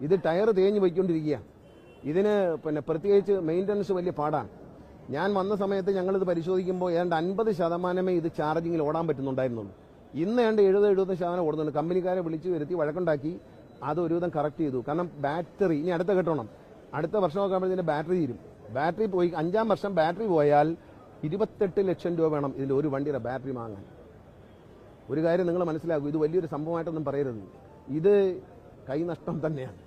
ഇത് ടയർ തേഞ്ഞ് പോയിക്കൊണ്ടിരിക്കുകയാണ്. ഇതിന് പിന്നെ പ്രത്യേകിച്ച് മെയിൻ്റനൻസ് വലിയ പാടാണ്. ഞാൻ വന്ന സമയത്ത് ഞങ്ങളിത് പരിശോധിക്കുമ്പോൾ ഏതാണ്ട് 50% ഇത് ചാർജിങ്ങിൽ ഓടാൻ പറ്റുന്നുണ്ടായിരുന്നുള്ളൂ. ഇന്ന് ഏതാണ്ട് 70-75% ഓടുന്നുണ്ട്. കമ്പനിക്കാരെ വിളിച്ചു വരുത്തി വഴക്കുണ്ടാക്കി അത് ഒരുവിധം കറക്റ്റ് ചെയ്തു. കാരണം ബാറ്ററി ഇനി അടുത്ത കെട്ടണം, അടുത്ത വർഷമൊക്കെ ആകുമ്പോഴത്തേന് ബാറ്ററി തീരും. ബാറ്ററി പോയി 5-ാം വർഷം ബാറ്ററി പോയാൽ 28 ലക്ഷം രൂപ വേണം ഇതിൽ ഒരു വണ്ടിയുടെ ബാറ്ററി വാങ്ങാൻ. ഒരു കാര്യം നിങ്ങൾ മനസ്സിലാക്കൂ, ഇത് വലിയൊരു സംഭവമായിട്ടൊന്നും പറയരുത്. ഇത് കൈനഷ്ടം തന്നെയാണ്.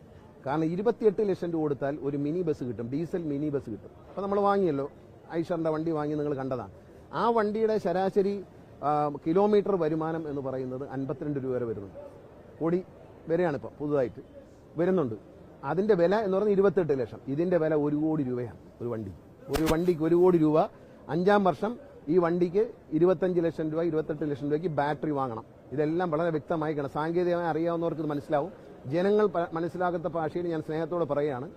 കാരണം 28 ലക്ഷം രൂപ കൊടുത്താൽ ഒരു മിനി ബസ് കിട്ടും, ഡീസൽ മിനി ബസ് കിട്ടും. അപ്പോൾ നമ്മൾ വാങ്ങിയല്ലോ, ഐഷറിൻ്റെ വണ്ടി വാങ്ങി, നിങ്ങൾ കണ്ടതാണ്. ആ വണ്ടിയുടെ ശരാശരി കിലോമീറ്റർ വരുമാനം എന്ന് പറയുന്നത് 52 രൂപ വരെ വരുന്നുണ്ട്. കോടി വരെയാണ് ഇപ്പോൾ പുതുതായിട്ട് വരുന്നുണ്ട്. അതിൻ്റെ വില എന്ന് പറയുന്നത് 28 ലക്ഷം. ഇതിൻ്റെ വില 1 കോടി രൂപയാണ്. ഒരു വണ്ടിക്ക് 1 കോടി രൂപ. 5-ാം വർഷം ഈ വണ്ടിക്ക് 25 ലക്ഷം രൂപ, 28 ലക്ഷം രൂപയ്ക്ക് ബാറ്ററി വാങ്ങണം. ഇതെല്ലാം വളരെ വ്യക്തമായി കാണാം. സാങ്കേതികമായി അറിയാവുന്നവർക്ക് ഇത് മനസ്സിലാവും. ജനങ്ങൾ മനസ്സിലാകാത്ത ഭാഷയിൽ ഞാൻ സ്നേഹത്തോടെ പറയുകയാണ്.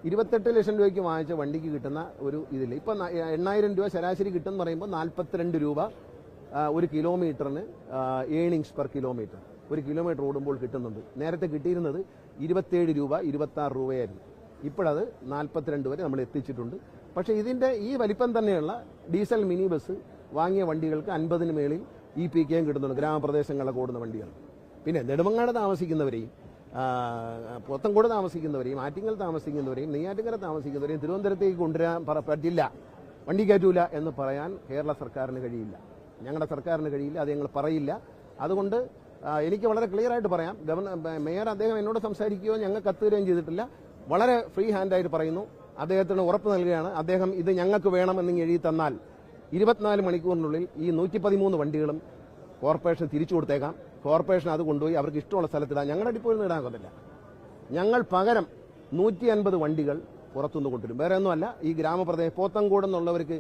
28 ലക്ഷം രൂപയ്ക്ക് വാങ്ങിച്ച വണ്ടിക്ക് കിട്ടുന്ന ഒരു ഇതിൽ ഇപ്പം 8,000 രൂപ ശരാശരി കിട്ടുമെന്ന് പറയുമ്പോൾ 42 രൂപ ഒരു കിലോമീറ്ററിന് ഏണിങ്സ് പെർ കിലോമീറ്റർ. ഒരു കിലോമീറ്റർ ഓടുമ്പോൾ കിട്ടുന്നുണ്ട്. നേരത്തെ കിട്ടിയിരുന്നത് 27 രൂപ, 26 രൂപയായിരുന്നു. ഇപ്പോഴത് 42 വരെ നമ്മൾ എത്തിച്ചിട്ടുണ്ട്. പക്ഷേ ഇതിൻ്റെ ഈ വലിപ്പം തന്നെയുള്ള ഡീസൽ മിനി ബസ് വാങ്ങിയ വണ്ടികൾക്ക് 50-ന് മേളിൽ EPK കിട്ടുന്നുണ്ട്, ഗ്രാമപ്രദേശങ്ങളിലൊക്കെ ഓടുന്ന വണ്ടികൾ. പിന്നെ നെടുമങ്ങാട് താമസിക്കുന്നവരെയും പോത്തങ്കോട് താമസിക്കുന്നവരെയും ആറ്റിങ്ങൽ താമസിക്കുന്നവരെയും നെയ്യാറ്റിങ്കര താമസിക്കുന്നവരെയും തിരുവനന്തപുരത്തേക്ക് കൊണ്ടുവരാൻ പറ്റില്ല, വണ്ടി കയറ്റൂല എന്ന് പറയാൻ കേരള സർക്കാരിന് കഴിയില്ല, ഞങ്ങളുടെ സർക്കാരിന് കഴിയില്ല. അത് ഞങ്ങൾ പറയില്ല. അതുകൊണ്ട് എനിക്ക് വളരെ ക്ലിയർ ആയിട്ട് പറയാം. മേയർ അദ്ദേഹം എന്നോട് സംസാരിക്കുകയോ ഞങ്ങൾ കത്തുകയും ചെയ്തിട്ടില്ല. വളരെ ഫ്രീ ഹാൻഡായിട്ട് പറയുന്നു. അദ്ദേഹത്തിന് ഉറപ്പ് നൽകുകയാണ്, അദ്ദേഹം ഇത് ഞങ്ങൾക്ക് വേണമെന്ന് എഴുതി തന്നാൽ 24 മണിക്കൂറിനുള്ളിൽ ഈ 113 വണ്ടികളും കോർപ്പറേഷൻ തിരിച്ചു കൊടുത്തേക്കാം. കോർപ്പറേഷൻ അത് കൊണ്ടുപോയി അവർക്ക് ഇഷ്ടമുള്ള സ്ഥലത്തിടാൻ. ഞങ്ങളുടെ ഡിപ്പോയിൽ നിന്ന് ഇടാൻ പറ്റില്ല. ഞങ്ങൾ പകരം 150 വണ്ടികൾ പുറത്തുനിന്ന് കൊണ്ടുവരും. വേറെ ഒന്നുമല്ല, ഈ ഗ്രാമപ്രദേശം പോത്തങ്കോട് എന്നുള്ളവർക്ക്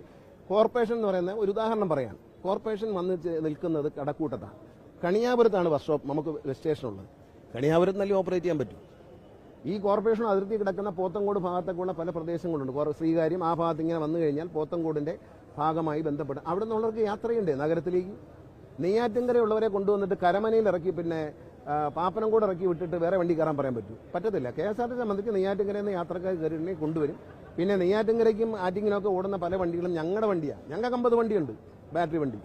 കോർപ്പറേഷൻ എന്ന് പറയുന്ന ഒരു ഉദാഹരണം പറയാൻ, കോർപ്പറേഷൻ വന്ന് നിൽക്കുന്നത് കടക്കൂട്ടത്താണ്. കണിയാപുരത്താണ് വർക്ക്ഷോപ്പ് നമുക്ക് സ്റ്റേഷനുള്ളത്. കണിയാപുരത്ത് നല്ല ഓപ്പറേറ്റ് ചെയ്യാൻ പറ്റും. ഈ കോർപ്പറേഷൻ അതിർത്തി കിടക്കുന്ന പോത്തങ്കോട് ഭാഗത്തേക്കുള്ള പല പ്രദേശങ്ങളുണ്ട്. ശ്രീകാര്യം ആ ഭാഗത്ത് ഇങ്ങനെ വന്നു കഴിഞ്ഞാൽ പോത്തങ്കോടിന്റെ ഭാഗമായി ബന്ധപ്പെട്ട് അവിടെ നിന്നുള്ളവർക്ക് യാത്രയുണ്ട് നഗരത്തിലേക്ക്. നെയ്യാറ്റിങ്കരയുള്ളവരെ കൊണ്ടുവന്നിട്ട് കരമനയിൽ ഇറക്കി പിന്നെ പാപ്പനംകോട് ഇറക്കി വിട്ടിട്ട് വേറെ വണ്ടി കയറാൻ പറയാൻ പറ്റത്തില്ല. KSRTC സംബന്ധിച്ച് നെയ്യാറ്റിങ്കരയിൽ നിന്ന് യാത്രക്കാർ കയറി കൊണ്ടുവരും. പിന്നെ നെയ്യാറ്റിങ്കരയ്ക്കും ആറ്റിങ്ങിനൊക്കെ ഓടുന്ന പല വണ്ടികളും ഞങ്ങളുടെ വണ്ടിയാണ്. ഞങ്ങൾക്ക് 50 വണ്ടിയുണ്ട്, ബാറ്ററി വണ്ടി.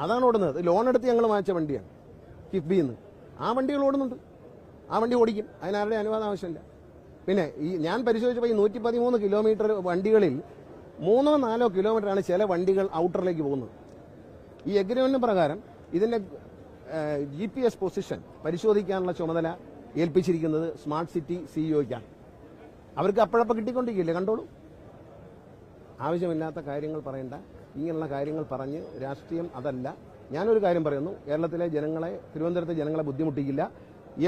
അതാണ് ഓടുന്നത്. ലോൺ എടുത്ത് ഞങ്ങൾ വാങ്ങിച്ച വണ്ടിയാണ് കിഫ്ബിയിൽ നിന്ന്. ആ വണ്ടികൾ ഓടുന്നുണ്ട്. ആ വണ്ടി ഓടിക്കും, അതിനാരുടെ അനുവാദം ആവശ്യമില്ല. പിന്നെ ഈ ഞാൻ പരിശോധിച്ചപ്പോൾ ഈ 113 കിലോമീറ്റർ വണ്ടികളിൽ 3-4 കിലോമീറ്ററാണ് ചില വണ്ടികൾ ഔട്ടറിലേക്ക് പോകുന്നത്. ഈ എഗ്രിമെന്റ് പ്രകാരം ഇതിന്റെ GPS പൊസിഷൻ പരിശോധിക്കാനുള്ള ചുമതല ഏൽപ്പിച്ചിരിക്കുന്നത് സ്മാർട്ട് സിറ്റി CEOയ്ക്കാണ്. അവർക്ക് അപ്പോഴപ്പോൾ കിട്ടിക്കൊണ്ടിരിക്കില്ലേ, കണ്ടോളൂ. ആവശ്യമില്ലാത്ത കാര്യങ്ങൾ പറയണ്ട. ഇങ്ങനെയുള്ള കാര്യങ്ങൾ പറഞ്ഞ് രാഷ്ട്രീയം അതല്ല. ഞാനൊരു കാര്യം പറയുന്നു, കേരളത്തിലെ ജനങ്ങളെ, തിരുവനന്തപുരത്തെ ജനങ്ങളെ ബുദ്ധിമുട്ടിക്കില്ല.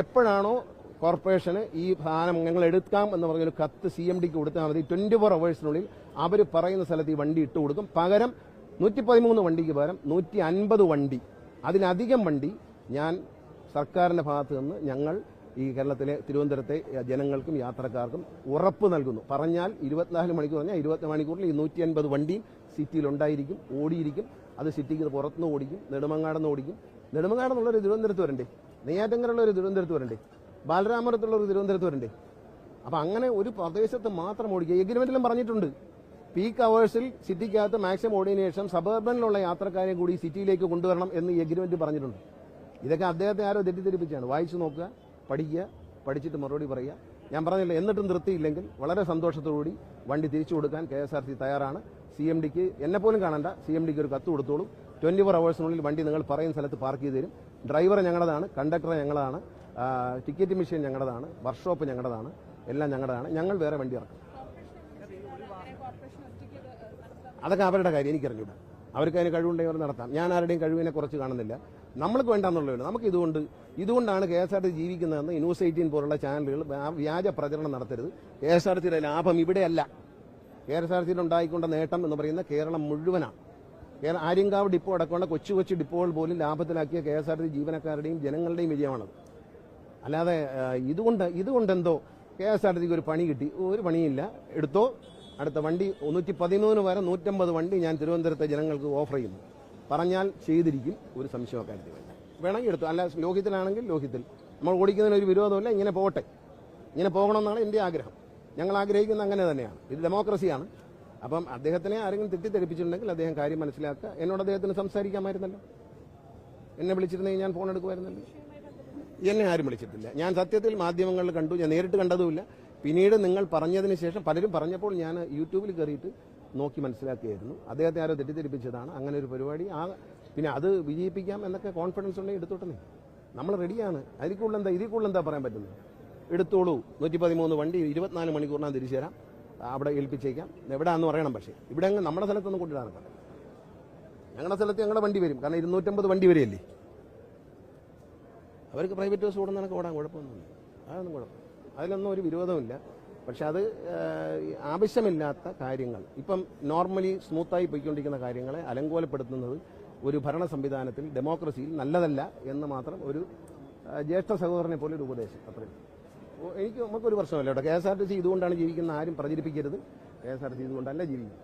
എപ്പോഴാണോ കോർപ്പറേഷന് ഈ സാധനം ഞങ്ങൾ എടുക്കാം എന്ന് പറഞ്ഞൊരു കത്ത് CMDക്ക് കൊടുത്താൽ മതി. 24 അവേഴ്സിനുള്ളിൽ അവർ പറയുന്ന സ്ഥലത്ത് ഈ വണ്ടി ഇട്ട് കൊടുക്കും. പകരം 113 വണ്ടിക്ക് പകരം 150 വണ്ടി, അതിലധികം വണ്ടി ഞാൻ സർക്കാരിന്റെ ഭാഗത്ത് നിന്ന് ഞങ്ങൾ ഈ കേരളത്തിലെ തിരുവനന്തപുരത്തെ ജനങ്ങൾക്കും യാത്രക്കാർക്കും ഉറപ്പ് നൽകുന്നു. പറഞ്ഞാൽ 24 മണിക്കൂർ പറഞ്ഞാൽ 24 മണിക്കൂറിൽ ഈ 150 വണ്ടിയും സിറ്റിയിലുണ്ടായിരിക്കും, ഓടിയിരിക്കും. അത് സിറ്റിക്ക് പുറത്തുനിന്ന് ഓടിക്കും, നെടുമങ്ങാടെന്ന് ഓടിക്കും. നെടുമങ്ങാടെന്നുള്ളൊരു തിരുവനന്തപുരത്ത് വരണ്ടേ, നെയ്യാറ്റിങ്കരയുള്ളൊരു തിരുവനന്തപുരത്ത് വരണ്ടേ, ബാലരാമപുരത്തുള്ളൊരു തിരുവനന്തപുരത്ത് വരണ്ടേ. അപ്പം അങ്ങനെ ഒരു പ്രദേശത്ത് മാത്രം ഓടിക്കുക. എഗ്രിമെന്റിലും പറഞ്ഞിട്ടുണ്ട്, പീക്ക് അവേഴ്സിൽ സിറ്റിക്കകത്ത് മാക്സിമം ഓടിയതിനു ശേഷം സബർബനിലുള്ള യാത്രക്കാരെ കൂടി സിറ്റിയിലേക്ക് കൊണ്ടുവരണം എന്ന് എഗ്രിമെന്റ് പറഞ്ഞിട്ടുണ്ട്. ഇതൊക്കെ അദ്ദേഹത്തെ ആരോ തെറ്റിദ്ധരിപ്പിച്ചാണ്. വായിച്ചു നോക്കുക, പഠിക്കുക, പഠിച്ചിട്ട് മറുപടി പറയുക. ഞാൻ പറഞ്ഞില്ല, എന്നിട്ടും തൃപ്തിയില്ലെങ്കിൽ വളരെ സന്തോഷത്തോടുകൂടി വണ്ടി തിരിച്ചു കൊടുക്കാൻ KSRTC തയ്യാറാണ്. CMDക്ക് എന്നെപ്പോലും കാണണ്ട, CMDക്ക് ഒരു കത്ത് കൊടുത്തോളൂ. 24 അവേഴ്സിനുള്ളിൽ വണ്ടി നിങ്ങൾ പറയുന്ന സ്ഥലത്ത് പാർക്ക് ചെയ്ത് തരും. ഡ്രൈവർ ഞങ്ങളതാണ്, കണ്ടക്ടർ ഞങ്ങളതാണ്, ടിക്കറ്റ് മെഷീൻ ഞങ്ങളതാണ്, വർക്ക്ഷോപ്പ് ഞങ്ങളതാണ്, എല്ലാം ഞങ്ങളതാണ്. ഞങ്ങൾ വേറെ വണ്ടി ഇറക്കും. അതൊക്കെ അവരുടെ കാര്യം, എനിക്കറിഞ്ഞൂടാ. അവർക്ക് അതിന് കഴിവുണ്ടെങ്കിൽ അവർ നടത്താം. ഞാൻ ആരുടെയും കഴിവിനെ കുറച്ച് കാണുന്നില്ല. നമ്മൾക്ക് വേണ്ടെന്നുള്ളതാണ്. നമുക്ക് ഇതുകൊണ്ടാണ് KSRTC ജീവിക്കുന്നതെന്ന് ന്യൂസ് 18 പോലുള്ള ചാനലുകൾ വ്യാജ പ്രചരണം നടത്തരുത്. KSRTCയുടെ ലാഭം ഇവിടെയല്ല. KSRTCയിൽ ഉണ്ടായിക്കൊണ്ട നേട്ടം എന്ന് പറയുന്ന കേരളം മുഴുവനാണ്. ആര്യങ്കാവ് ഡിപ്പോ അടക്കമുള്ള കൊച്ചു ഡിപ്പോകൾ പോലും ലാഭത്തിലാക്കിയ KSRTC ജീവനക്കാരുടെയും ജനങ്ങളുടെയും വിജയമാണത്. അല്ലാതെ ഇതുകൊണ്ടെന്തോ KSRTCക്ക് ഒരു പണി കിട്ടി, ഒരു പണിയില്ല, എടുത്തോ. അടുത്ത വണ്ടി 113 വരെ 150 വണ്ടി ഞാൻ തിരുവനന്തപുരത്തെ ജനങ്ങൾക്ക് ഓഫർ ചെയ്യുന്നു. പറഞ്ഞാൽ ചെയ്തിരിക്കും, ഒരു സംശയമൊക്കെ വേണമെങ്കിൽ എടുത്തു. അല്ല ലോഹിത്തിലാണെങ്കിൽ ലോഹിത്തിൽ നമ്മൾ ഓടിക്കുന്നതിന് ഒരു വിരോധമില്ല. ഇങ്ങനെ പോട്ടെ, ഇങ്ങനെ പോകണമെന്നാണ് എൻ്റെ ആഗ്രഹം. ഞങ്ങൾ ആഗ്രഹിക്കുന്ന അങ്ങനെ തന്നെയാണ്. ഇത് ഡെമോക്രസിയാണ്. അപ്പം അദ്ദേഹത്തിനെ ആരെങ്കിലും തെറ്റിദ്ധരിപ്പിച്ചിട്ടുണ്ടെങ്കിൽ അദ്ദേഹം കാര്യം മനസ്സിലാക്കുക. എന്നോട് അദ്ദേഹത്തിന് സംസാരിക്കാമായിരുന്നല്ലോ. എന്നെ വിളിച്ചിരുന്നെങ്കിൽ ഞാൻ ഫോൺ എടുക്കുമായിരുന്നല്ലോ. എന്നെ ആരും വിളിച്ചിട്ടില്ല. ഞാൻ സത്യത്തിൽ മാധ്യമങ്ങളിൽ കണ്ടു, ഞാൻ നേരിട്ട് കണ്ടതുമില്ല. പിന്നീട് നിങ്ങൾ പറഞ്ഞതിന് ശേഷം പലരും പറഞ്ഞപ്പോൾ ഞാൻ യൂട്യൂബിൽ കയറിയിട്ട് നോക്കി മനസ്സിലാക്കിയായിരുന്നു. അദ്ദേഹത്തെ ആരോ തെറ്റിദ്ധരിപ്പിച്ചതാണ്, അങ്ങനെ ഒരു പരിപാടി. പിന്നെ അത് വിജയിപ്പിക്കാം എന്നൊക്കെ കോൺഫിഡൻസ് ഉണ്ടെങ്കിൽ എടുത്തോട്ടെ, നമ്മൾ റെഡിയാണ്. ഇതിൽ കൂടുതൽ എന്താ പറയാൻ പറ്റുന്നത്? എടുത്തോളൂ. 113 വണ്ടി 24 മണിക്കൂറിനാണ് തിരിച്ചു തരാം, അവിടെ ഏൽപ്പിച്ചേക്കാം. എവിടെയാണെന്ന് പറയണം. പക്ഷേ ഇവിടെ നമ്മുടെ സ്ഥലത്തൊന്നും കൊണ്ടിടാൻ പറയാം. ഞങ്ങളുടെ സ്ഥലത്ത് ഞങ്ങളുടെ വണ്ടി വരും, കാരണം 250 വണ്ടി വരെയല്ലേ. അവർക്ക് പ്രൈവറ്റ് ബസ് ഓടുന്നതൊക്കെ ഓടാൻ കുഴപ്പമൊന്നുമില്ല, അതൊന്നും കുഴപ്പം, അതിലൊന്നും ഒരു വിരോധമില്ല. പക്ഷെ അത് ആവശ്യമില്ലാത്ത കാര്യങ്ങൾ, ഇപ്പം നോർമലി സ്മൂത്തായി പോയിക്കൊണ്ടിരിക്കുന്ന കാര്യങ്ങളെ അലങ്കോലപ്പെടുത്തുന്നത് ഒരു ഭരണ സംവിധാനത്തിൽ, ഡെമോക്രസിയിൽ നല്ലതല്ല എന്ന് മാത്രം ഒരു ജ്യേഷ്ഠ സഹോദരനെ പോലെ ഒരു ഉപദേശം. അത്രയും നമുക്കൊരു പ്രശ്നമല്ല കേട്ടോ. KSRTC ഇതുകൊണ്ടാണ് ജീവിക്കുന്നത് ആരും പ്രചരിപ്പിക്കരുത്. KSRTC ഇതുകൊണ്ടല്ല ജീവിക്കുന്നത്.